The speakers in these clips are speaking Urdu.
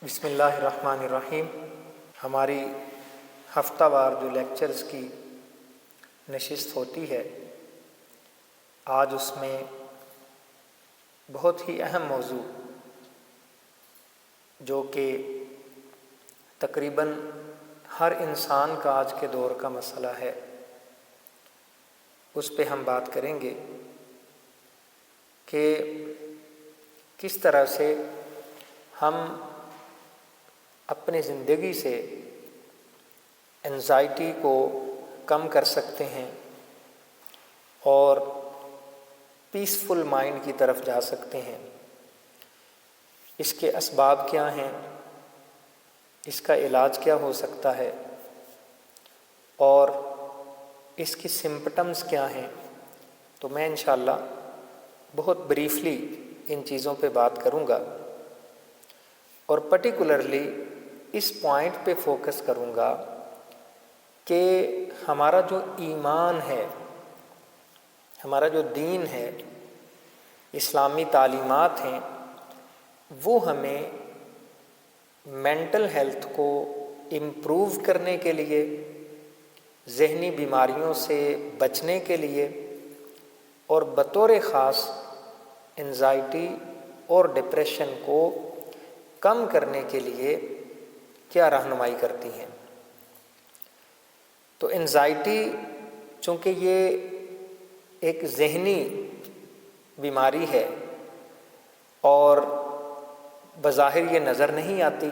بسم اللہ الرحمن الرحیم۔ ہماری ہفتہ وار جو لیکچرز کی نشست ہوتی ہے، آج اس میں بہت ہی اہم موضوع جو کہ تقریباً ہر انسان کا آج کے دور کا مسئلہ ہے، اس پہ ہم بات کریں گے کہ کس طرح سے ہم اپنی زندگی سے انزائٹی کو کم کر سکتے ہیں اور پیسفل مائنڈ کی طرف جا سکتے ہیں۔ اس کے اسباب کیا ہیں، اس کا علاج کیا ہو سکتا ہے اور اس کی سمپٹمز کیا ہیں، تو میں انشاءاللہ بہت بریفلی ان چیزوں پہ بات کروں گا اور پرٹیکولرلی اس پوائنٹ پہ فوکس کروں گا کہ ہمارا جو ایمان ہے، ہمارا جو دین ہے، اسلامی تعلیمات ہیں، وہ ہمیں مینٹل ہیلتھ کو امپروو کرنے کے لیے، ذہنی بیماریوں سے بچنے کے لیے اور بطور خاص انزائٹی اور ڈپریشن کو کم کرنے کے لیے کیا رہنمائی کرتی ہیں۔ تو انزائٹی چونکہ یہ ایک ذہنی بیماری ہے اور بظاہر یہ نظر نہیں آتی،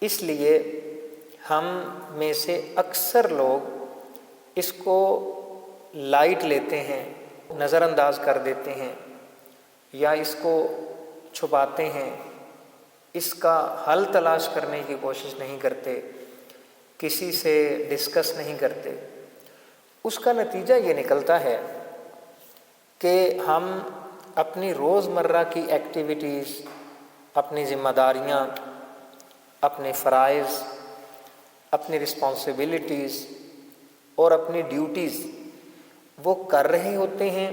اس لیے ہم میں سے اکثر لوگ اس کو لائٹ لیتے ہیں، نظر انداز کر دیتے ہیں یا اس کو چھپاتے ہیں، اس کا حل تلاش کرنے کی کوشش نہیں کرتے، کسی سے ڈسکس نہیں کرتے۔ اس کا نتیجہ یہ نکلتا ہے کہ ہم اپنی روزمرہ کی ایکٹیویٹیز، اپنی ذمہ داریاں، اپنے فرائض، اپنی رسپانسبلٹیز اور اپنی ڈیوٹیز وہ کر رہے ہوتے ہیں،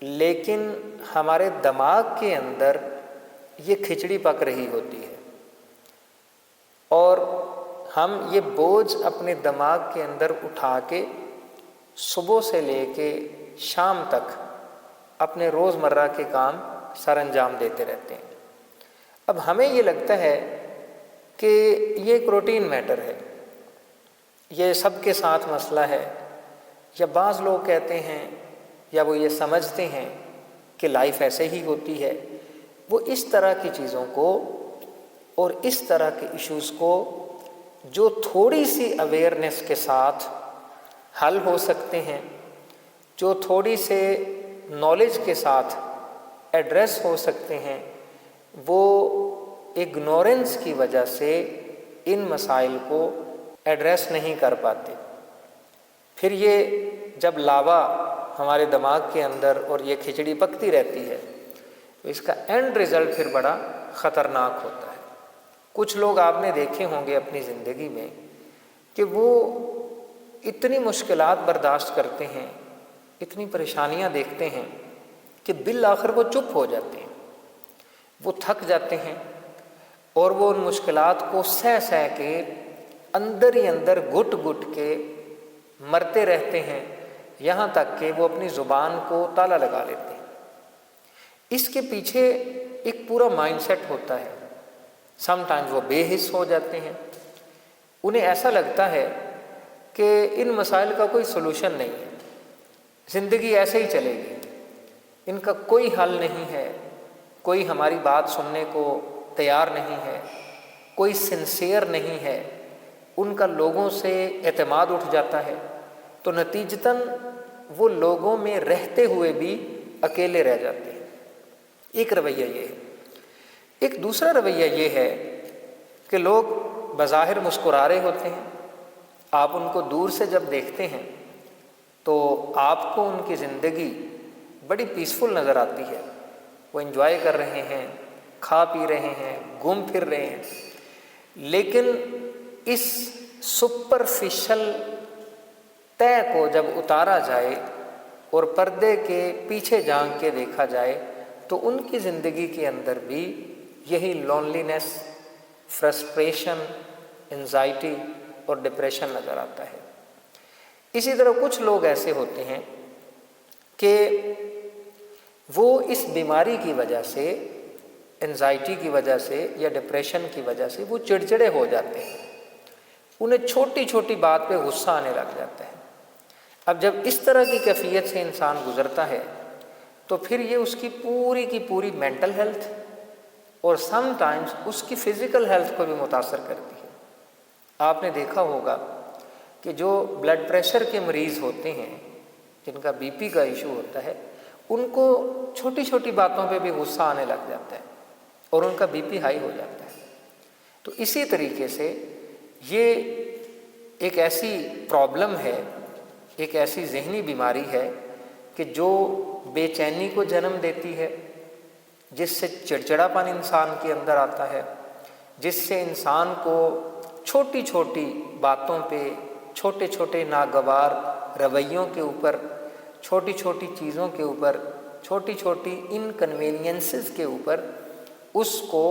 لیکن ہمارے دماغ کے اندر یہ کھچڑی پک رہی ہوتی ہے اور ہم یہ بوجھ اپنے دماغ کے اندر اٹھا کے صبح سے لے کے شام تک اپنے روزمرہ کے کام سر انجام دیتے رہتے ہیں۔ اب ہمیں یہ لگتا ہے کہ یہ ایک روٹین میٹر ہے، یہ سب کے ساتھ مسئلہ ہے، یا بعض لوگ کہتے ہیں یا وہ یہ سمجھتے ہیں کہ لائف ایسے ہی ہوتی ہے۔ وہ اس طرح کی چیزوں کو اور اس طرح کے ایشوز کو جو تھوڑی سی اویئرنیس کے ساتھ حل ہو سکتے ہیں، جو تھوڑی سے نالج کے ساتھ ایڈریس ہو سکتے ہیں، وہ اگنورنس کی وجہ سے ان مسائل کو ایڈریس نہیں کر پاتے۔ پھر یہ جب لاوا ہمارے دماغ کے اندر اور یہ کھچڑی پکتی رہتی ہے تو اس کا اینڈ رزلٹ پھر بڑا خطرناک ہوتا ہے۔ کچھ لوگ آپ نے دیکھے ہوں گے اپنی زندگی میں کہ وہ اتنی مشکلات برداشت کرتے ہیں، اتنی پریشانیاں دیکھتے ہیں کہ بالآخر وہ چپ ہو جاتے ہیں، وہ تھک جاتے ہیں اور وہ ان مشکلات کو سہ سہ کے اندر ہی اندر گھٹ گھٹ کے مرتے رہتے ہیں، یہاں تک کہ وہ اپنی زبان کو تالا لگا لیتے ہیں۔ اس کے پیچھے ایک پورا مائنڈ سیٹ ہوتا ہے۔ سم ٹائمز وہ بے حس ہو جاتے ہیں، انہیں ایسا لگتا ہے کہ ان مسائل کا کوئی سلوشن نہیں ہے، زندگی ایسے ہی چلے گی، ان کا کوئی حل نہیں ہے، کوئی ہماری بات سننے کو تیار نہیں ہے، کوئی سنسیئر نہیں ہے، ان کا لوگوں سے اعتماد اٹھ جاتا ہے، تو نتیجتاً وہ لوگوں میں رہتے ہوئے بھی اکیلے رہ جاتے ہیں۔ ایک رویہ یہ ہے۔ ایک دوسرا رویہ یہ ہے کہ لوگ بظاہر مسکرا رہے ہوتے ہیں، آپ ان کو دور سے جب دیکھتے ہیں تو آپ کو ان کی زندگی بڑی پیسفل نظر آتی ہے، وہ انجوائے کر رہے ہیں، کھا پی رہے ہیں، گھوم پھر رہے ہیں، لیکن اس سپرفیشل طے کو جب اتارا جائے اور پردے کے پیچھے جھانک کے دیکھا جائے تو ان کی زندگی کے اندر بھی یہی لونلینس، فرسٹریشن، انزائٹی اور ڈپریشن نظر آتا ہے۔ اسی طرح کچھ لوگ ایسے ہوتے ہیں کہ وہ اس بیماری کی وجہ سے، انزائٹی کی وجہ سے یا ڈپریشن کی وجہ سے وہ چڑچڑے ہو جاتے ہیں، انہیں چھوٹی چھوٹی بات پہ غصہ آنے لگ جاتا ہے۔ اب جب اس طرح کی کیفیت سے انسان گزرتا ہے تو پھر یہ اس کی پوری مینٹل ہیلتھ اور سم ٹائمز اس کی فزیکل ہیلتھ کو بھی متاثر کرتی ہے۔ آپ نے دیکھا ہوگا کہ جو بلڈ پریشر کے مریض ہوتے ہیں، جن کا بی پی کا ایشو ہوتا ہے، ان کو چھوٹی چھوٹی باتوں پہ بھی غصہ آنے لگ جاتا ہے اور ان کا بی پی ہائی ہو جاتا ہے۔ تو اسی طریقے سے یہ ایک ایسی پرابلم ہے، ایک ایسی ذہنی بیماری ہے کہ جو بے چینی کو جنم دیتی ہے، جس سے چڑچڑاپن انسان کے اندر آتا ہے، جس سے انسان کو چھوٹی چھوٹی باتوں پہ، چھوٹے چھوٹے ناگوار رویوں کے اوپر، چھوٹی چھوٹی چیزوں کے اوپر، چھوٹی چھوٹی انکنوینئنسز کے اوپر اس کو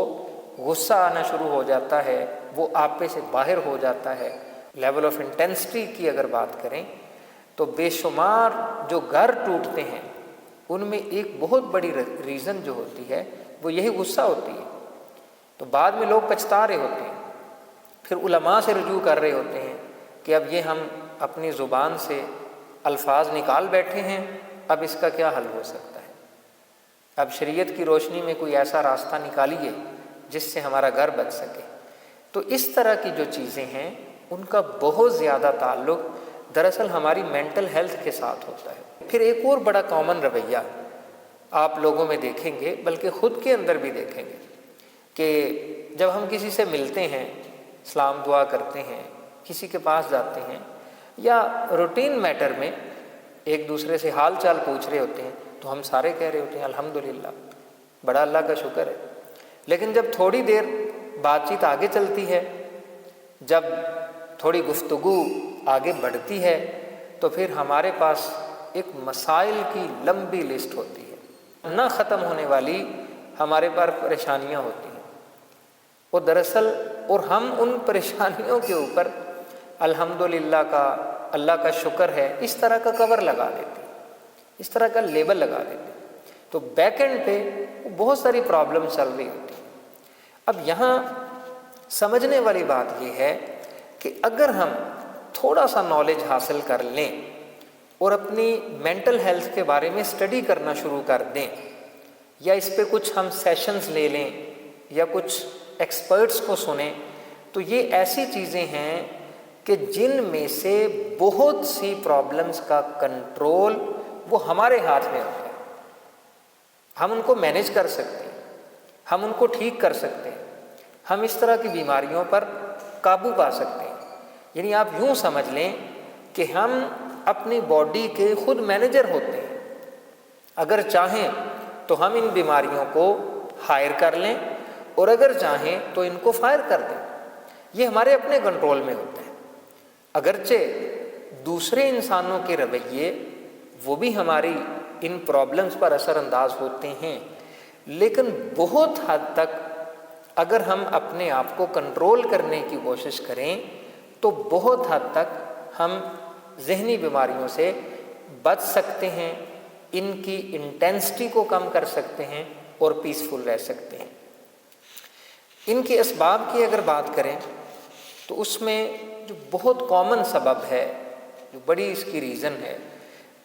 غصہ آنا شروع ہو جاتا ہے، وہ آپے سے باہر ہو جاتا ہے۔ لیول آف انٹینسٹی کی اگر بات کریں تو بے شمار جو گھر ٹوٹتے ہیں ان میں ایک بہت بڑی ریزن جو ہوتی ہے وہ یہی غصہ ہوتی ہے۔ تو بعد میں لوگ پچھتا رہے ہوتے ہیں، پھر علماء سے رجوع کر رہے ہوتے ہیں کہ اب یہ ہم اپنی زبان سے الفاظ نکال بیٹھے ہیں، اب اس کا کیا حل ہو سکتا ہے؟ اب شریعت کی روشنی میں کوئی ایسا راستہ نکالیے جس سے ہمارا گھر بچ سکے۔ تو اس طرح کی جو چیزیں ہیں ان کا بہت زیادہ تعلق دراصل ہماری مینٹل ہیلتھ کے ساتھ ہوتا ہے۔ پھر ایک اور بڑا کامن رویہ آپ لوگوں میں دیکھیں گے، بلکہ خود کے اندر بھی دیکھیں گے، کہ جب ہم کسی سے ملتے ہیں، سلام دعا کرتے ہیں، کسی کے پاس جاتے ہیں یا روٹین میٹر میں ایک دوسرے سے حال چال پوچھ رہے ہوتے ہیں تو ہم سارے کہہ رہے ہوتے ہیں الحمدللہ، بڑا اللہ کا شکر ہے۔ لیکن جب تھوڑی دیر بات چیت آگے چلتی ہے، جب تھوڑی گفتگو آگے بڑھتی ہے تو پھر ہمارے پاس ایک مسائل کی لمبی لسٹ ہوتی ہے، نہ ختم ہونے والی ہمارے پر پریشانیاں ہوتی ہیں۔ وہ دراصل اور ہم ان پریشانیوں کے اوپر الحمدللہ کا، اللہ کا شکر ہے، اس طرح کا کور لگا دیتے ہیں، اس طرح کا لیبل لگا دیتے ہیں۔ تو بیک اینڈ پہ بہت ساری پرابلم چل رہی ہوتی ہیں۔ اب یہاں سمجھنے والی بات یہ ہے کہ اگر ہم تھوڑا سا نالج حاصل کر لیں اور اپنی مینٹل ہیلتھ کے بارے میں اسٹڈی کرنا شروع کر دیں، یا اس پہ کچھ ہم سیشنز لے لیں یا کچھ ایکسپرٹس کو سنیں، تو یہ ایسی چیزیں ہیں کہ جن میں سے بہت سی پرابلمز کا کنٹرول وہ ہمارے ہاتھ میں ہوتا ہے۔ ہم ان کو مینیج کر سکتے ہیں، ہم ان کو ٹھیک کر سکتے ہیں، ہم اس طرح کی بیماریوں پر قابو پا سکتے ہیں۔ یعنی آپ یوں سمجھ لیں کہ ہم اپنی باڈی کے خود مینیجر ہوتے ہیں۔ اگر چاہیں تو ہم ان بیماریوں کو ہائر کر لیں اور اگر چاہیں تو ان کو فائر کر دیں، یہ ہمارے اپنے کنٹرول میں ہوتا ہے۔ اگرچہ دوسرے انسانوں کے رویے وہ بھی ہماری ان پرابلمز پر اثر انداز ہوتے ہیں، لیکن بہت حد تک اگر ہم اپنے آپ کو کنٹرول کرنے کی کوشش کریں تو بہت حد تک ہم ذہنی بیماریوں سے بچ سکتے ہیں، ان کی انٹینسٹی کو کم کر سکتے ہیں اور پیسفل رہ سکتے ہیں۔ ان کے اسباب کی اگر بات کریں تو اس میں جو بہت کامن سبب ہے، جو بڑی اس کی ریزن ہے،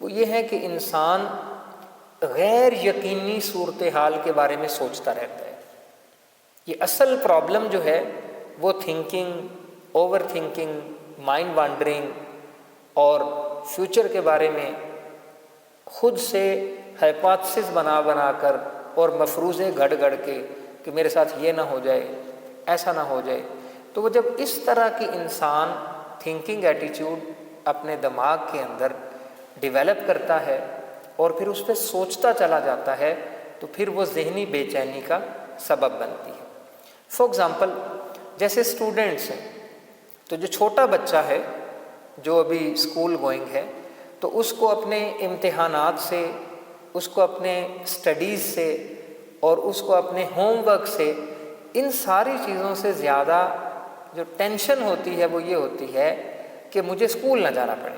وہ یہ ہے کہ انسان غیر یقینی صورتحال کے بارے میں سوچتا رہتا ہے۔ یہ اصل پرابلم جو ہے وہ thinking, over thinking, mind wondering اور فیوچر کے بارے میں خود سے ہائپوتھسز بنا بنا کر اور مفروضے گھڑ گھڑ کے کہ میرے ساتھ یہ نہ ہو جائے، ایسا نہ ہو جائے۔ تو وہ جب اس طرح کی انسان تھنکنگ ایٹیٹیوڈ اپنے دماغ کے اندر ڈیولپ کرتا ہے اور پھر اس پہ سوچتا چلا جاتا ہے تو پھر وہ ذہنی بے چینی کا سبب بنتی ہے۔ فار ایگزامپل جیسے اسٹوڈنٹس ہیں، تو جو چھوٹا بچہ ہے جو ابھی اسکول گوئنگ ہے، تو اس کو اپنے امتحانات سے، اس کو اپنے اسٹڈیز سے اور اس کو اپنے ہوم ورک سے ان ساری چیزوں سے زیادہ جو ٹینشن ہوتی ہے وہ یہ ہوتی ہے کہ مجھے اسکول نہ جانا پڑے.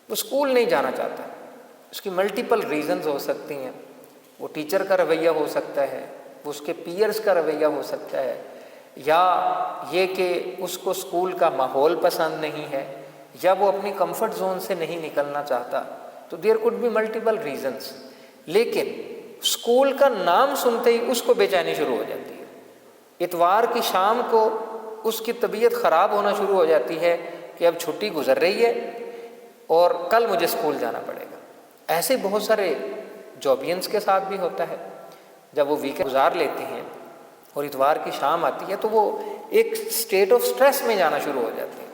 وہ اسکول نہیں جانا چاہتا. اس کی ملٹیپل ریزنز ہو سکتی ہیں. وہ ٹیچر کا رویہ ہو سکتا ہے, وہ اس کے پیئرز کا رویہ ہو سکتا ہے, یا یہ کہ اس کو اسکول کا ماحول پسند نہیں ہے, یا وہ اپنی کمفرٹ زون سے نہیں نکلنا چاہتا. تو there could be multiple reasons. لیکن اسکول کا نام سنتے ہی اس کو بے چینی شروع ہو جاتی ہے. اتوار کی شام کو اس کی طبیعت خراب ہونا شروع ہو جاتی ہے کہ اب چھٹی گزر رہی ہے اور کل مجھے اسکول جانا پڑے گا. ایسے بہت سارے جابینس کے ساتھ بھی ہوتا ہے. جب وہ ویکینڈ گزار لیتے ہیں اور اتوار کی شام آتی ہے تو وہ ایک اسٹیٹ آف سٹریس میں جانا شروع ہو جاتے ہیں,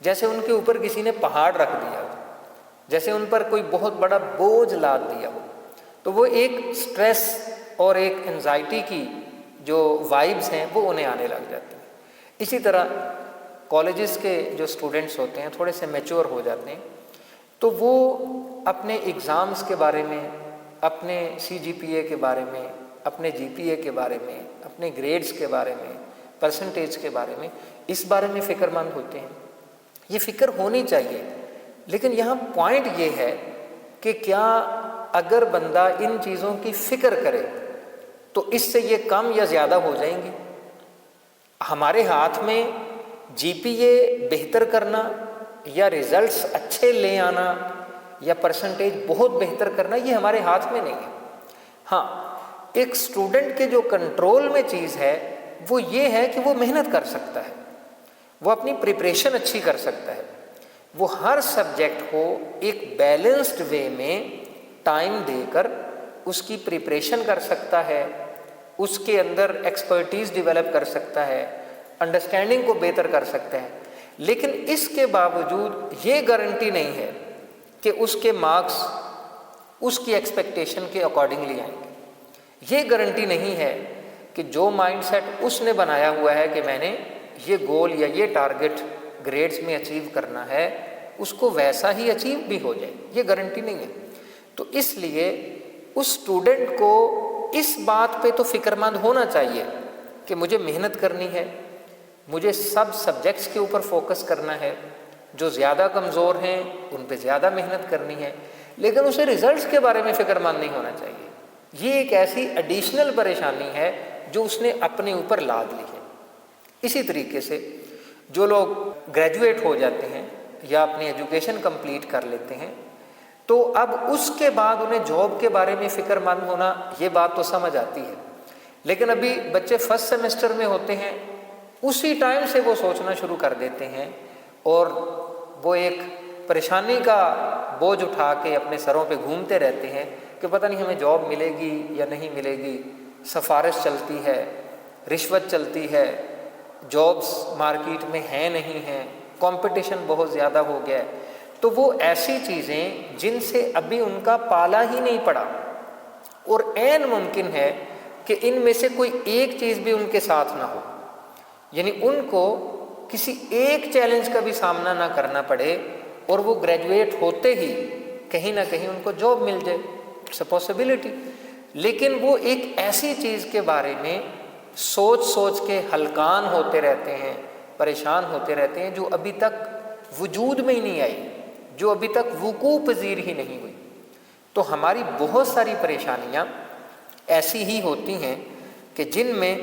جیسے ان کے اوپر کسی نے پہاڑ رکھ دیا ہو, جیسے ان پر کوئی بہت بڑا بوجھ لاد دیا ہو. تو وہ ایک سٹریس اور ایک انزائٹی کی جو وائبس ہیں وہ انہیں آنے لگ جاتی ہیں. اسی طرح کالجز کے جو اسٹوڈنٹس ہوتے ہیں تھوڑے سے میچور ہو جاتے ہیں, تو وہ اپنے ایگزامس کے بارے میں, اپنے CGPA کے بارے میں, اپنے GPA کے بارے میں, اپنے گریڈز کے بارے میں, پرسنٹیج کے بارے میں, اس بارے میں فکر مند ہوتے ہیں. یہ فکر ہونی چاہیے, لیکن یہاں پوائنٹ یہ ہے کہ کیا اگر بندہ ان چیزوں کی فکر کرے تو اس سے یہ کم یا زیادہ ہو جائیں گی؟ ہمارے ہاتھ میں GPA بہتر کرنا یا ریزلٹس اچھے لے آنا یا پرسنٹیج بہت بہتر کرنا یہ ہمارے ہاتھ میں نہیں ہے. ہاں, ایک اسٹوڈنٹ کے جو کنٹرول میں چیز ہے وہ یہ ہے کہ وہ محنت کر سکتا ہے, وہ اپنی پریپریشن اچھی کر سکتا ہے, وہ ہر سبجیکٹ کو ایک بیلنسڈ وے میں ٹائم دے کر اس کی پریپریشن کر سکتا ہے, اس کے اندر ایکسپرٹیز ڈیولپ کر سکتا ہے, انڈرسٹینڈنگ کو بہتر کر سکتا ہے. لیکن اس کے باوجود یہ گارنٹی نہیں ہے کہ اس کے مارکس اس کی ایکسپیکٹیشن کے اکارڈنگلی آئیں گے. یہ گارنٹی نہیں ہے کہ جو مائنڈ سیٹ اس نے بنایا ہوا ہے کہ میں نے یہ گول یا یہ ٹارگٹ گریڈز میں اچیو کرنا ہے اس کو ویسا ہی اچیو بھی ہو جائے, یہ گارنٹی نہیں ہے. تو اس لیے اس اسٹوڈنٹ کو اس بات پہ تو فکر مند ہونا چاہیے کہ مجھے محنت کرنی ہے, مجھے سب سبجیکٹس کے اوپر فوکس کرنا ہے, جو زیادہ کمزور ہیں ان پہ زیادہ محنت کرنی ہے, لیکن اسے ریزلٹس کے بارے میں فکر مند نہیں ہونا چاہیے. یہ ایک ایسی ایڈیشنل پریشانی ہے جو اس نے اپنے اوپر لاد لی ہے. اسی طریقے سے جو لوگ گریجویٹ ہو جاتے ہیں یا اپنی ایجوکیشن کمپلیٹ کر لیتے ہیں تو اب اس کے بعد انہیں جاب کے بارے میں فکر مند ہونا, یہ بات تو سمجھ آتی ہے. لیکن ابھی بچے فرسٹ سیمسٹر میں ہوتے ہیں, اسی ٹائم سے وہ سوچنا شروع کر دیتے ہیں اور وہ ایک پریشانی کا بوجھ اٹھا کے اپنے سروں پہ گھومتے رہتے ہیں کہ پتہ نہیں ہمیں جاب ملے گی یا نہیں ملے گی, سفارش چلتی ہے, رشوت چلتی ہے, جابس مارکیٹ میں ہیں نہیں ہیں, کمپٹیشن بہت زیادہ ہو گیا ہے. تو وہ ایسی چیزیں جن سے ابھی ان کا پالا ہی نہیں پڑا, اور عین ممکن ہے کہ ان میں سے کوئی ایک چیز بھی ان کے ساتھ نہ ہو, یعنی ان کو کسی ایک چیلنج کا بھی سامنا نہ کرنا پڑے اور وہ گریجویٹ ہوتے ہی کہیں نہ کہیں ان کو جاب مل جائے. It's a possibility. لیکن وہ ایک ایسی چیز کے بارے میں سوچ سوچ کے ہلکان ہوتے رہتے ہیں, پریشان ہوتے رہتے ہیں جو ابھی تک وجود میں ہی نہیں آئی, جو ابھی تک وقوع پذیر ہی نہیں ہوئی. تو ہماری بہت ساری پریشانیاں ایسی ہی ہوتی ہیں کہ جن میں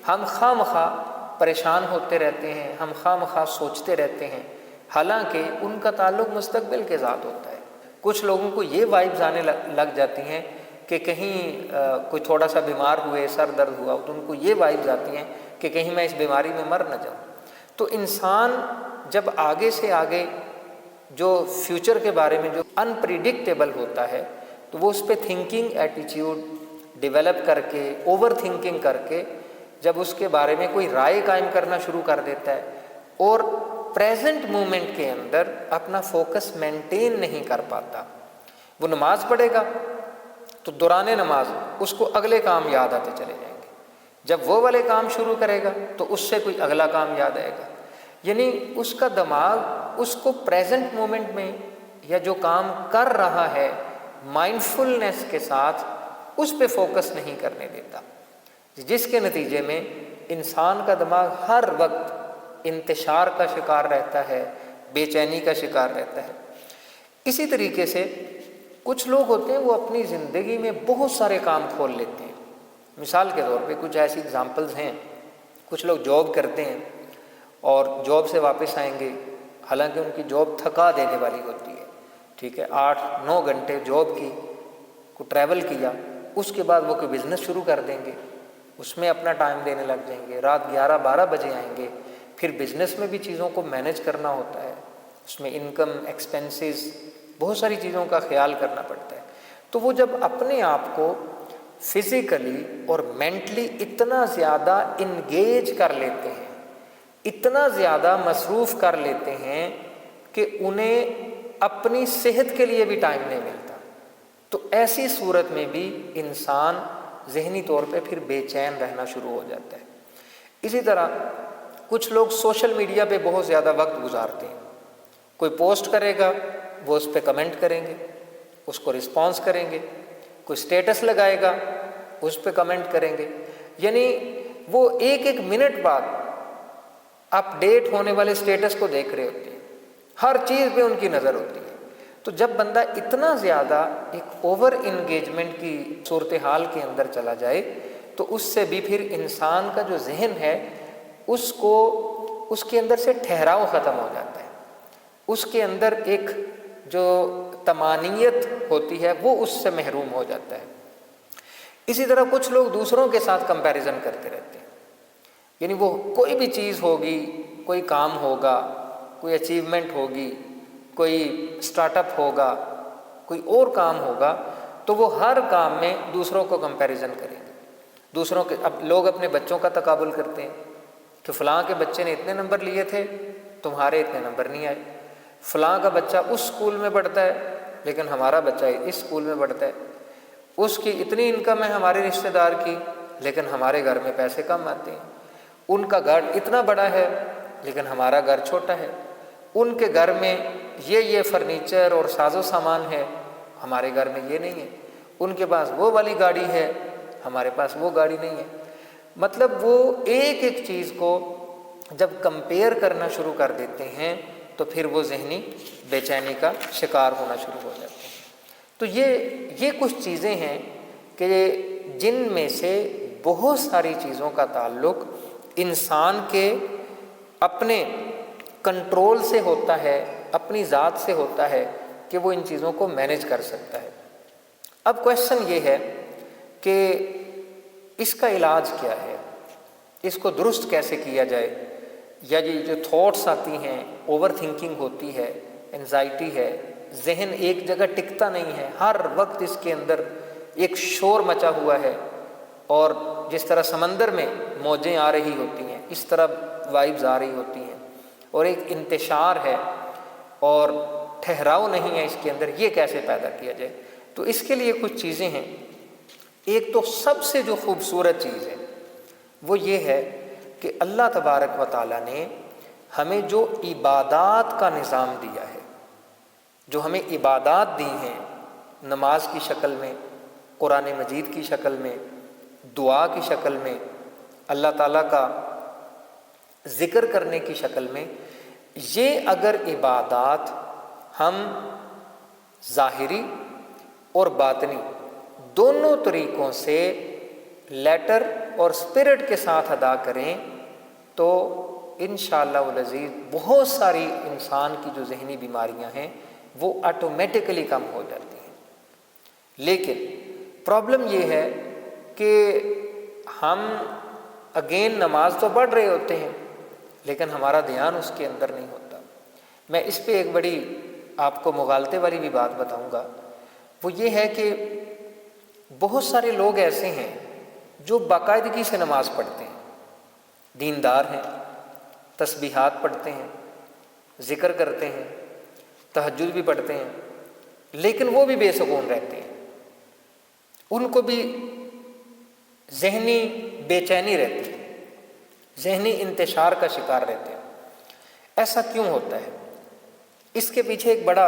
ہم خواہ مخواہ پریشان ہوتے رہتے ہیں, ہم خواہ مخواہ سوچتے رہتے ہیں, حالانکہ ان کا تعلق مستقبل کے ساتھ ہوتا ہے. کچھ لوگوں کو یہ وائبز آنے لگ جاتی ہیں کہ کہیں کوئی تھوڑا سا بیمار ہوئے, سر درد ہوا, تو ان کو یہ وائبز آتی ہیں کہ کہیں میں اس بیماری میں مر نہ جاؤں. تو انسان جب آگے سے آگے جو فیوچر کے بارے میں جو انپریڈکٹیبل ہوتا ہے تو وہ اس پہ تھنکنگ ایٹیٹیوڈ ڈیولپ کر کے, اوور تھنکنگ کر کے جب اس کے بارے میں کوئی رائے قائم کرنا شروع کر دیتا ہے اور پریزنٹ مومنٹ کے اندر اپنا فوکس مینٹین نہیں کر پاتا. وہ نماز پڑھے گا تو دوران نماز اس کو اگلے کام یاد آتے چلے جائیں گے, جب وہ والے کام شروع کرے گا تو اس سے کوئی اگلا کام یاد آئے گا. یعنی اس کا دماغ اس کو پریزنٹ مومنٹ میں یا جو کام کر رہا ہے مائنڈفلنس کے ساتھ اس پہ فوکس نہیں کرنے دیتا, جس کے نتیجے میں انسان کا دماغ ہر وقت انتشار کا شکار رہتا ہے، بے چینی کا شکار رہتا ہے۔ اسی طریقے سے کچھ لوگ ہوتے ہیں وہ اپنی زندگی میں بہت سارے کام کھول لیتے ہیں۔ مثال کے طور پہ کچھ ایسی اگزامپلز ہیں، کچھ لوگ جاب کرتے ہیں اور جاب سے واپس آئیں گے، حالانکہ ان کی جاب تھکا دینے والی ہوتی ہے، ٹھیک ہے، 8-9 گھنٹے جاب کی، کو ٹریول کیا، اس کے بعد وہ کوئی بزنس شروع کر دیں گے، اس میں اپنا ٹائم دینے لگ جائیں گے، رات 11-12 بجے آئیں گے۔ پھر بزنس میں بھی چیزوں کو مینیج کرنا ہوتا ہے، اس میں انکم، ایکسپینسز، بہت ساری چیزوں کا خیال کرنا پڑتا ہے۔ تو وہ جب اپنے آپ کو فزیکلی اور مینٹلی اتنا زیادہ انگیج کر لیتے ہیں، اتنا زیادہ مصروف کر لیتے ہیں کہ انہیں اپنی صحت کے لیے بھی ٹائم نہیں ملتا، تو ایسی صورت میں بھی انسان ذہنی طور پہ پھر بے چین رہنا شروع ہو جاتا ہے۔ اسی طرح کچھ لوگ سوشل میڈیا پہ بہت زیادہ وقت گزارتے ہیں، کوئی پوسٹ کرے گا وہ اس پہ کمنٹ کریں گے، اس کو رسپانس کریں گے، کوئی اسٹیٹس لگائے گا اس پہ کمنٹ کریں گے، یعنی وہ ایک ایک منٹ بعد اپ ڈیٹ ہونے والے اسٹیٹس کو دیکھ رہے ہوتے ہیں، ہر چیز پہ ان کی نظر ہوتی ہے۔ تو جب بندہ اتنا زیادہ ایک اوور انگیجمنٹ کی صورتحال کے اندر چلا جائے تو اس سے بھی پھر انسان کا جو ذہن ہے اس کے اندر سے ٹھہراؤ ختم ہو جاتا ہے، اس کے اندر ایک جو طمانینت ہوتی ہے وہ اس سے محروم ہو جاتا ہے۔ اسی طرح کچھ لوگ دوسروں کے ساتھ کمپیریزن کرتے رہتے ہیں، یعنی وہ کوئی بھی چیز ہوگی، کوئی کام ہوگا، کوئی اچیومنٹ ہوگی، کوئی اسٹارٹ اپ ہوگا، کوئی اور کام ہوگا، تو وہ ہر کام میں دوسروں کو کمپیریزن کریں گے۔ دوسروں کے اب لوگ اپنے بچوں کا تقابل کرتے ہیں کہ فلاں کے بچے نے اتنے نمبر لیے تھے، تمہارے اتنے نمبر نہیں آئے، فلاں کا بچہ اس اسکول میں پڑھتا ہے لیکن ہمارا بچہ اس اسکول میں پڑھتا ہے، اس کی اتنی انکم ہے ہمارے رشتہ دار کی لیکن ہمارے گھر میں پیسے کم آتے ہیں، ان کا گھر اتنا بڑا ہے لیکن ہمارا گھر چھوٹا ہے، ان کے گھر میں یہ فرنیچر اور ساز و سامان ہے، ہمارے گھر میں یہ نہیں ہے، ان کے پاس وہ والی گاڑی ہے، ہمارے پاس وہ گاڑی نہیں ہے۔ مطلب وہ ایک ایک چیز کو جب کمپیئر کرنا شروع کر دیتے ہیں تو پھر وہ ذہنی بے چینی کا شکار ہونا شروع ہو جاتے ہیں۔ تو یہ کچھ چیزیں ہیں کہ جن میں سے بہت ساری چیزوں کا تعلق انسان کے اپنے کنٹرول سے ہوتا ہے، اپنی ذات سے ہوتا ہے کہ وہ ان چیزوں کو مینیج کر سکتا ہے۔ اب کویشچن یہ ہے کہ اس کا علاج کیا ہے، اس کو درست کیسے کیا جائے، یا یہ جو تھاٹس آتی ہیں، اوور تھنکنگ ہوتی ہے، انزائٹی ہے، ذہن ایک جگہ ٹکتا نہیں ہے، ہر وقت اس کے اندر ایک شور مچا ہوا ہے، اور جس طرح سمندر میں موجیں آ رہی ہوتی ہیں اس طرح وائبز آ رہی ہوتی ہیں، اور ایک انتشار ہے اور ٹھہراؤ نہیں ہے اس کے اندر، یہ کیسے پیدا کیا جائے؟ تو اس کے لیے کچھ چیزیں ہیں۔ ایک تو سب سے جو خوبصورت چیز ہے وہ یہ ہے کہ اللہ تبارک و تعالیٰ نے ہمیں جو عبادات کا نظام دیا ہے، جو ہمیں عبادات دی ہیں نماز کی شکل میں، قرآن مجید کی شکل میں، دعا کی شکل میں، اللہ تعالیٰ کا ذکر کرنے کی شکل میں، یہ اگر عبادات ہم ظاہری اور باطنی دونوں طریقوں سے لیٹر اور اسپرٹ کے ساتھ ادا کریں تو انشاءاللہ العزیز بہت ساری انسان کی جو ذہنی بیماریاں ہیں وہ آٹومیٹکلی کم ہو جاتی ہیں۔ لیکن پرابلم یہ ہے کہ ہم اگین نماز تو پڑھ رہے ہوتے ہیں لیکن ہمارا دھیان اس کے اندر نہیں ہوتا۔ میں اس پہ ایک بڑی آپ کو مغالطے والی بھی بات بتاؤں گا، وہ یہ ہے کہ بہت سارے لوگ ایسے ہیں جو باقاعدگی سے نماز پڑھتے ہیں، دیندار ہیں، تسبیحات پڑھتے ہیں، ذکر کرتے ہیں، تہجد بھی پڑھتے ہیں، لیکن وہ بھی بے سکون رہتے ہیں، ان کو بھی ذہنی بے چینی رہتی ہے، ذہنی انتشار کا شکار رہتے ہیں۔ ایسا کیوں ہوتا ہے؟ اس کے پیچھے ایک بڑا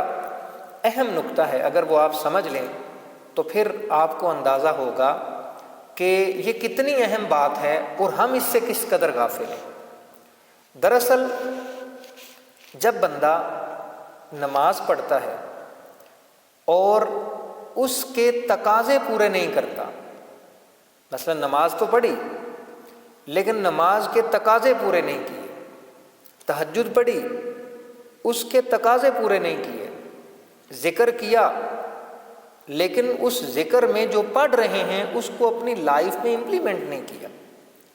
اہم نقطہ ہے، اگر وہ آپ سمجھ لیں تو پھر آپ کو اندازہ ہوگا کہ یہ کتنی اہم بات ہے اور ہم اس سے کس قدر غافل ہیں۔ دراصل جب بندہ نماز پڑھتا ہے اور اس کے تقاضے پورے نہیں کرتا، مثلا نماز تو پڑھی لیکن نماز کے تقاضے پورے نہیں کیے، تہجد پڑھی اس کے تقاضے پورے نہیں کیے، ذکر کیا لیکن اس ذکر میں جو پڑھ رہے ہیں اس کو اپنی لائف میں امپلیمنٹ نہیں کیا۔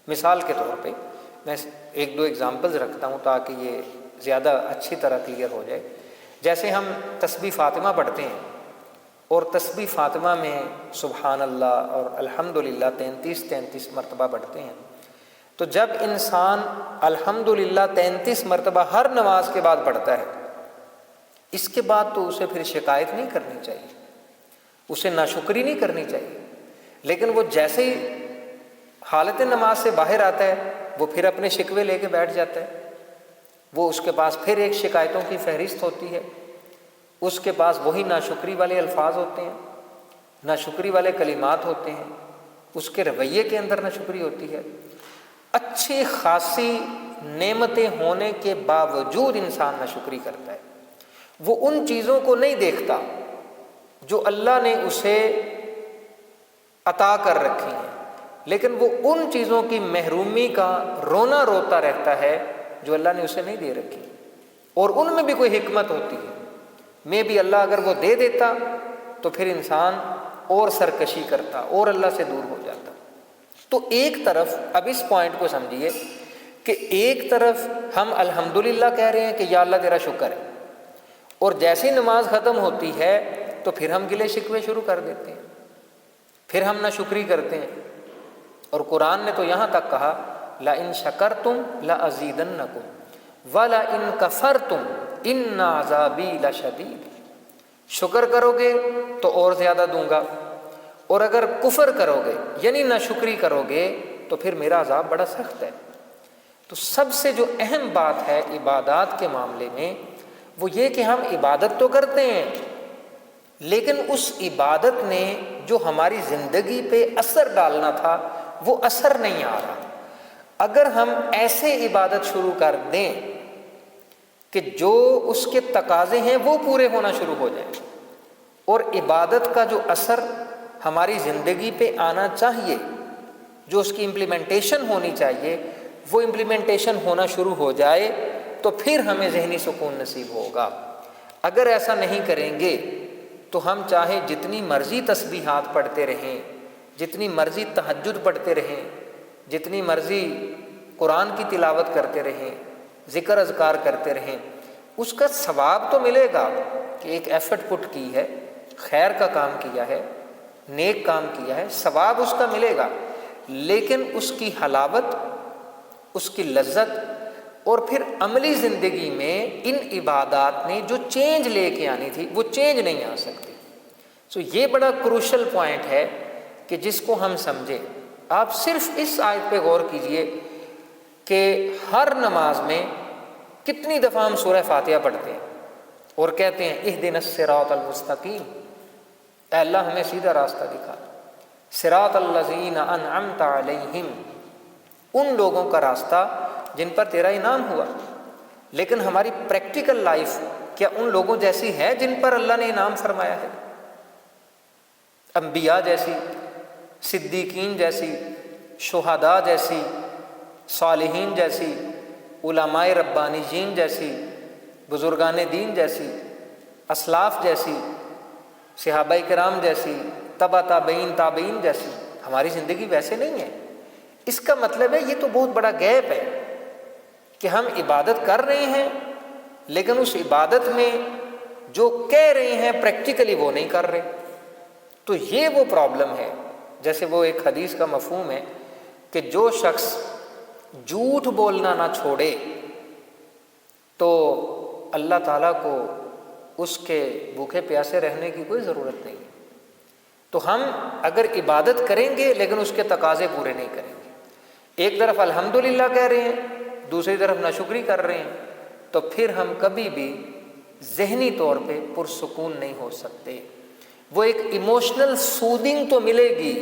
مثال کے طور پہ میں ایک دو ایگزامپلز رکھتا ہوں تاکہ یہ زیادہ اچھی طرح کلیئر ہو جائے۔ جیسے ہم تسبیح فاطمہ پڑھتے ہیں اور تسبیح فاطمہ میں سبحان اللہ اور الحمدللہ 33 مرتبہ پڑھتے ہیں، تو جب انسان الحمدللہ 33 مرتبہ ہر نماز کے بعد پڑھتا ہے، اس کے بعد تو اسے پھر شکایت نہیں کرنی چاہیے، اسے ناشکری نہیں کرنی چاہیے، لیکن وہ جیسے ہی حالت نماز سے باہر آتا ہے وہ پھر اپنے شکوے لے کے بیٹھ جاتا ہے، وہ اس کے پاس پھر ایک شکایتوں کی فہرست ہوتی ہے، اس کے پاس وہی ناشکری والے الفاظ ہوتے ہیں، ناشکری والے کلمات ہوتے ہیں، اس کے رویے کے اندر ناشکری ہوتی ہے۔ اچھی خاصی نعمتیں ہونے کے باوجود انسان ناشکری کرتا ہے، وہ ان چیزوں کو نہیں دیکھتا جو اللہ نے اسے عطا کر رکھی ہیں، لیکن وہ ان چیزوں کی محرومی کا رونا روتا رہتا ہے جو اللہ نے اسے نہیں دے رکھی، اور ان میں بھی کوئی حکمت ہوتی ہے، میں بھی اللہ اگر وہ دے دیتا تو پھر انسان اور سرکشی کرتا اور اللہ سے دور ہو جاتا۔ تو ایک طرف اب اس پوائنٹ کو سمجھیے کہ ایک طرف ہم الحمدللہ کہہ رہے ہیں کہ یا اللہ تیرا شکر ہے، اور جیسی نماز ختم ہوتی ہے تو پھر ہم گلے شکوے شروع کر دیتے ہیں، پھر ہم ناشکری کرتے ہیں، اور قرآن نے تو یہاں تک کہا لَإِن شَكَرْتُمْ لَأَزِيدَنَّكُمْ وَلَئِن كَفَرْتُمْ إِنَّ عَذَابِي لَشَدِيدٌ، شکر کرو گے تو اور زیادہ دوں گا، اور اگر کفر کرو گے یعنی ناشکری کرو گے تو پھر میرا عذاب بڑا سخت ہے۔ تو سب سے جو اہم بات ہے عبادات کے معاملے میں وہ یہ کہ ہم عبادت تو کرتے ہیں لیکن اس عبادت نے جو ہماری زندگی پہ اثر ڈالنا تھا وہ اثر نہیں آ رہا۔ اگر ہم ایسے عبادت شروع کر دیں کہ جو اس کے تقاضے ہیں وہ پورے ہونا شروع ہو جائیں، اور عبادت کا جو اثر ہماری زندگی پہ آنا چاہیے، جو اس کی امپلیمنٹیشن ہونی چاہیے وہ امپلیمنٹیشن ہونا شروع ہو جائے تو پھر ہمیں ذہنی سکون نصیب ہوگا۔ اگر ایسا نہیں کریں گے تو ہم چاہے جتنی مرضی تسبیحات پڑھتے رہیں، جتنی مرضی تہجد پڑھتے رہیں، جتنی مرضی قرآن کی تلاوت کرتے رہیں، ذکر اذکار کرتے رہیں، اس کا ثواب تو ملے گا کہ ایک ایفرٹ پٹ کی ہے، خیر کا کام کیا ہے، نیک کام کیا ہے، ثواب اس کا ملے گا، لیکن اس کی حلاوت، اس کی لذت اور پھر عملی زندگی میں ان عبادات نے جو چینج لے کے آنی تھی وہ چینج نہیں آ سکتی۔ سو یہ بڑا کروشل پوائنٹ ہے کہ جس کو ہم سمجھیں۔ آپ صرف اس آیت پہ غور کیجئے کہ ہر نماز میں کتنی دفعہ ہم سورہ فاتحہ پڑھتے ہیں اور کہتے ہیں اہدنا الصراط المستقیم، اے اللہ ہمیں سیدھا راستہ دکھا، صراط الذین انعمت علیہم، ان لوگوں کا راستہ جن پر تیرا انعام ہوا۔ لیکن ہماری پریکٹیکل لائف کیا ان لوگوں جیسی ہے جن پر اللہ نے انعام فرمایا ہے؟ انبیاء جیسی، صدیقین جیسی، شہداء جیسی، صالحین جیسی، علماء ربانیین جیسی، بزرگان دین جیسی، اسلاف جیسی، صحابہ کرام جیسی، تبع تابعین تابعین جیسی؟ ہماری زندگی ویسے نہیں ہے۔ اس کا مطلب ہے یہ تو بہت بڑا گیپ ہے کہ ہم عبادت کر رہے ہیں لیکن اس عبادت میں جو کہہ رہے ہیں پریکٹیکلی وہ نہیں کر رہے۔ تو یہ وہ پرابلم ہے۔ جیسے وہ ایک حدیث کا مفہوم ہے کہ جو شخص جھوٹ بولنا نہ چھوڑے تو اللہ تعالیٰ کو اس کے بھوکے پیاسے رہنے کی کوئی ضرورت نہیں۔ تو ہم اگر عبادت کریں گے لیکن اس کے تقاضے پورے نہیں کریں گے، ایک طرف الحمدللہ کہہ رہے ہیں دوسری طرف ناشکری کر رہے ہیں، تو پھر ہم کبھی بھی ذہنی طور پہ پرسکون نہیں ہو سکتے۔ وہ ایک ایموشنل سودنگ تو ملے گی،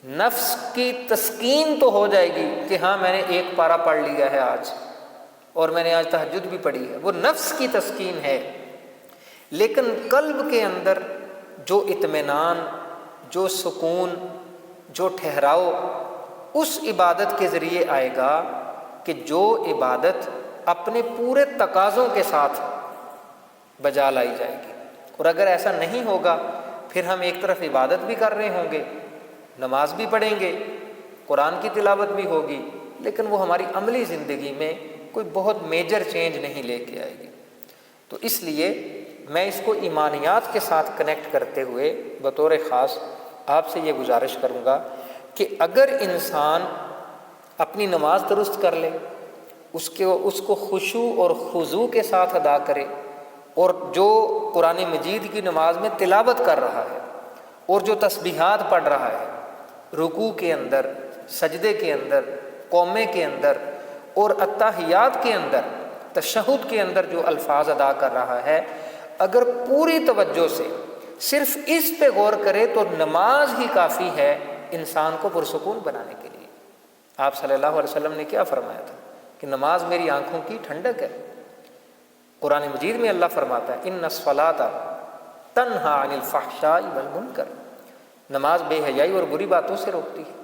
نفس کی تسکین تو ہو جائے گی کہ ہاں میں نے ایک پارہ پڑھ لیا ہے آج، اور میں نے آج تہجد بھی پڑھی ہے، وہ نفس کی تسکین ہے، لیکن قلب کے اندر جو اطمینان، جو سکون، جو ٹھہراؤ اس عبادت کے ذریعے آئے گا کہ جو عبادت اپنے پورے تقاضوں کے ساتھ بجا لائی جائے گی۔ اور اگر ایسا نہیں ہوگا پھر ہم ایک طرف عبادت بھی کر رہے ہوں گے، نماز بھی پڑھیں گے، قرآن کی تلاوت بھی ہوگی، لیکن وہ ہماری عملی زندگی میں کوئی بہت میجر چینج نہیں لے کے آئے گی۔ تو اس لیے میں اس کو ایمانیات کے ساتھ کنیکٹ کرتے ہوئے بطور خاص آپ سے یہ گزارش کروں گا کہ اگر انسان اپنی نماز درست کر لے، اس کو خشوع اور خضوع کے ساتھ ادا کرے، اور جو قرآن مجید کی نماز میں تلاوت کر رہا ہے اور جو تسبیحات پڑھ رہا ہے رکوع کے اندر، سجدے کے اندر، قومے کے اندر اور اتحیات کے اندر، تشہد کے اندر جو الفاظ ادا کر رہا ہے، اگر پوری توجہ سے صرف اس پہ غور کرے تو نماز ہی کافی ہے انسان کو پرسکون بنانے کے لیے۔ آپ صلی اللہ علیہ وسلم نے کیا فرمایا تھا کہ نماز میری آنکھوں کی ٹھنڈک ہے۔ قرآن مجید میں اللہ فرماتا ہے ان الصلاۃ تنہی عن الفحشاء والمنکر، نماز بے حیائی اور بری باتوں سے روکتی ہے۔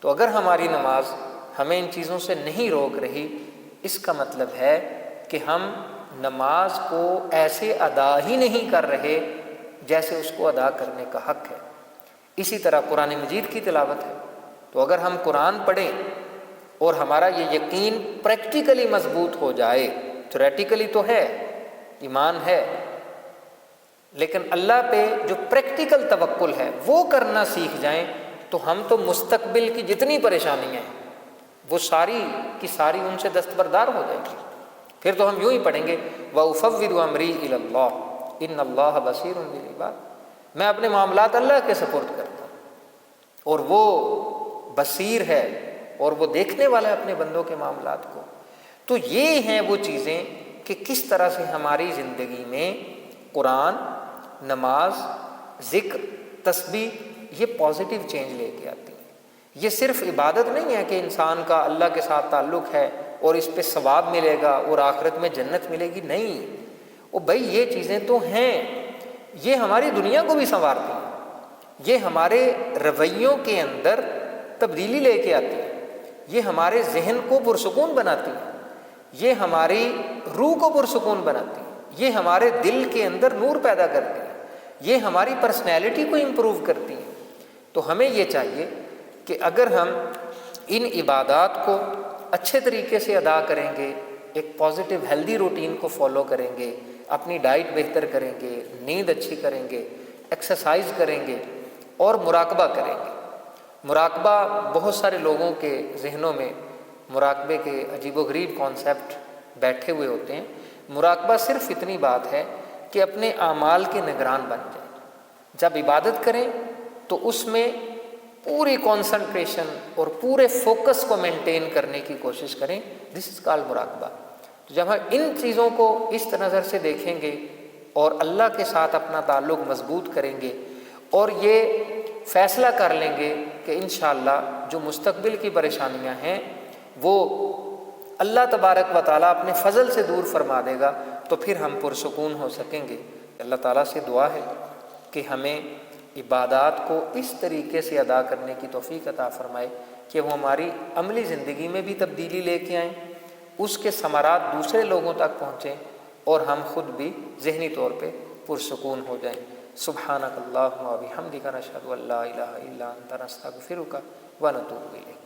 تو اگر ہماری نماز ہمیں ان چیزوں سے نہیں روک رہی، اس کا مطلب ہے کہ ہم نماز کو ایسے ادا ہی نہیں کر رہے جیسے اس کو ادا کرنے کا حق ہے۔ اسی طرح قرآن مجید کی تلاوت ہے، تو اگر ہم قرآن پڑھیں اور ہمارا یہ یقین پریکٹیکلی مضبوط ہو جائے، تھیوریٹیکلی تو ہے، ایمان ہے، لیکن اللہ پہ جو پریکٹیکل توکل ہے وہ کرنا سیکھ جائیں، تو ہم تو مستقبل کی جتنی پریشانیاں ہیں وہ ساری کی ساری ان سے دستبردار ہو جائے گی۔ پھر تو ہم یوں ہی پڑھیں گے وَأُفَوِّضُ أَمْرِي إِلَى اللَّهِ إِنَّ اللَّهَ بَصِيرٌ بِالْعِبَادِ، میں اپنے معاملات اللہ کے سپورٹ کرتا ہوں، اور وہ بصیر ہے اور وہ دیکھنے والا ہے اپنے بندوں کے معاملات کو۔ تو یہ ہیں وہ چیزیں کہ کس طرح سے ہماری زندگی میں قرآن، نماز، ذکر، تسبیح یہ پازیٹیو چینج لے کے آتی ہیں۔ یہ صرف عبادت نہیں ہے کہ انسان کا اللہ کے ساتھ تعلق ہے اور اس پہ ثواب ملے گا اور آخرت میں جنت ملے گی، نہیں، وہ بھائی یہ چیزیں تو ہیں، یہ ہماری دنیا کو بھی سنوارتی ہیں، یہ ہمارے رویوں کے اندر تبدیلی لے کے آتی ہیں، یہ ہمارے ذہن کو پرسکون بناتی ہیں، یہ ہماری روح کو پرسکون بناتی ہیں، یہ ہمارے دل کے اندر نور پیدا کرتی ہیں، یہ ہماری پرسنالٹی کو امپروو کرتی ہیں۔ تو ہمیں یہ چاہیے کہ اگر ہم ان عبادات کو اچھے طریقے سے ادا کریں گے، ایک پازیٹیو ہیلدی روٹین کو فالو کریں گے، اپنی ڈائٹ بہتر کریں گے، نیند اچھی کریں گے، ایکسرسائز کریں گے اور مراقبہ کریں گے۔ مراقبہ بہت سارے لوگوں کے ذہنوں میں مراقبے کے عجیب و غریب کانسیپٹ بیٹھے ہوئے ہوتے ہیں۔ مراقبہ صرف اتنی بات ہے کہ اپنے اعمال کے نگران بن جائیں، جب عبادت کریں تو اس میں پوری کنسنٹریشن اور پورے فوکس کو مینٹین کرنے کی کوشش کریں، دس از کال مراقبہ۔ تو جب ہم ان چیزوں کو اس نظر سے دیکھیں گے اور اللہ کے ساتھ اپنا تعلق مضبوط کریں گے اور یہ فیصلہ کر لیں گے کہ انشاءاللہ جو مستقبل کی پریشانیاں ہیں وہ اللہ تبارک و تعالیٰ اپنے فضل سے دور فرما دے گا، تو پھر ہم پرسکون ہو سکیں گے۔ اللہ تعالیٰ سے دعا ہے کہ ہمیں عبادات کو اس طریقے سے ادا کرنے کی توفیق عطا فرمائے کہ وہ ہماری عملی زندگی میں بھی تبدیلی لے کے آئیں، اس کے ثمرات دوسرے لوگوں تک پہنچیں اور ہم خود بھی ذہنی طور پہ پرسکون ہو جائیں۔ سبحانک اللہم و بحمدک نشہد ان لا الہ الا انت نستغفرک و نتوب الیک۔